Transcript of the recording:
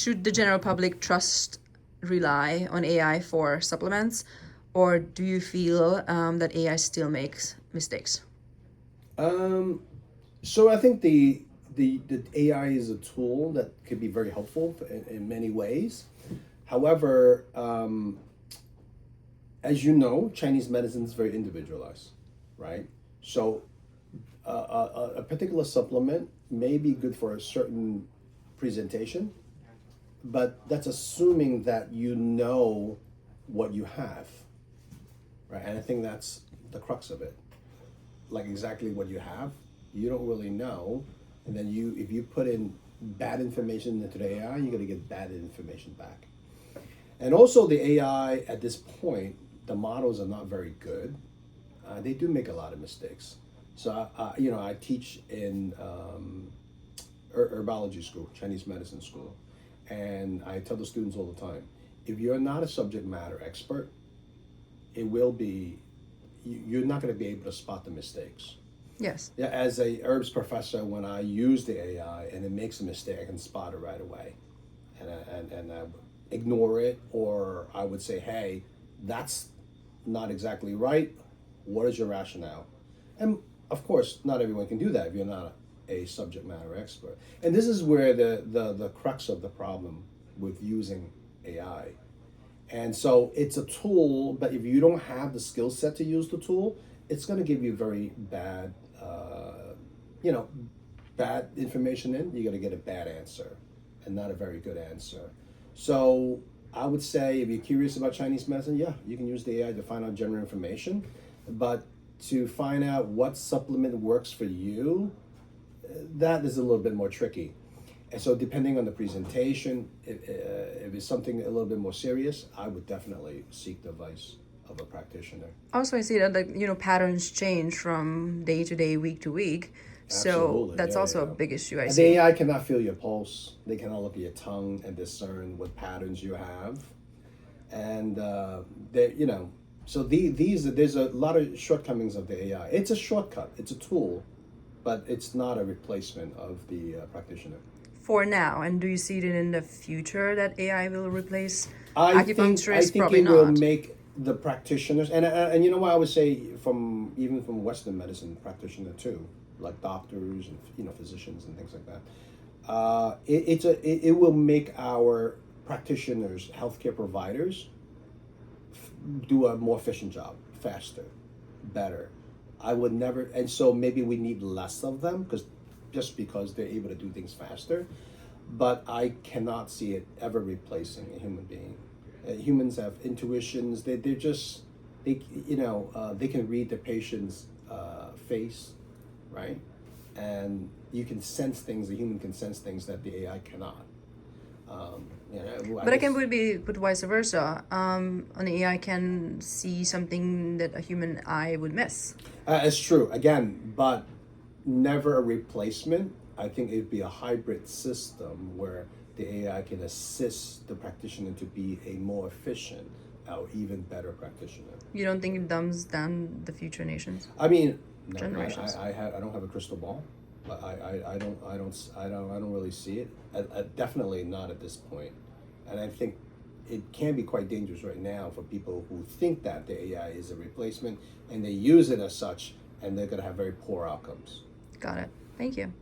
should the general public rely on AI for supplements, or do you feel that AI still makes mistakes? So I think the AI is a tool that could be very helpful in many ways. However, as you know, Chinese medicine is very individualized, right? So a particular supplement may be good for a certain presentation, but that's assuming that you know what you have, right? And I think that's the crux of it. Like exactly what you have, you don't really know, and then if you put in bad information into the AI, you're gonna get bad information back. And also the AI at this point, the models are not very good. They do make a lot of mistakes. So I teach in herbology school, Chinese medicine school, and I tell the students all the time, if you're not a subject matter expert, you're not going to be able to spot the mistakes. Yes. Yeah, as a herbs professor, when I use the AI and it makes a mistake, I can spot it right away, and I ignore it, or I would say, hey, that's not exactly right. What is your rationale? And of course, not everyone can do that if you're not a subject matter expert. And this is where the crux of the problem with using AI. And so it's a tool, but if you don't have the skill set to use the tool, it's going to give you very bad, bad information in. You're going to get a bad answer and not a very good answer. So I would say if you're curious about Chinese medicine, yeah, you can use the AI to find out general information. But to find out what supplement works for you, that is a little bit more tricky. And so depending on the presentation, if it's something a little bit more serious, I would definitely seek the advice of a practitioner. Also, I see that patterns change from day to day, week to week. So Absolutely. that's Yeah, also yeah. a big issue I The see. AI cannot feel your pulse. They cannot look at your tongue and discern what patterns you have. And so there's a lot of shortcomings of the AI. It's a shortcut. It's a tool, but it's not a replacement of the practitioner. For now, and do you see it in the future that AI will replace I acupuncturists? think Probably it will not. make the practitioners, and you know what I would say even from Western medicine practitioner too, like doctors and physicians and things like that. It will make our practitioners, healthcare providers, do a more efficient job, faster, better. I would never, and so maybe we need less of them because they're able to do things faster, but I cannot see it ever replacing a human being. Humans have intuitions. They can read the patient's face, right? And you can sense things. The human can sense things that the AI cannot. But I can be put vice versa. An AI can see something that a human eye would miss. It's true again, but never a replacement. I think it'd be a hybrid system where the AI can assist the practitioner to be a more efficient or even better practitioner. You don't think it dumbs down the future nations? I mean, no, Generations. I don't have a crystal ball, but I don't really see it. Definitely not at this point, and I think it can be quite dangerous right now for people who think that the AI is a replacement and they use it as such, and they're going to have very poor outcomes. Got it. Thank you.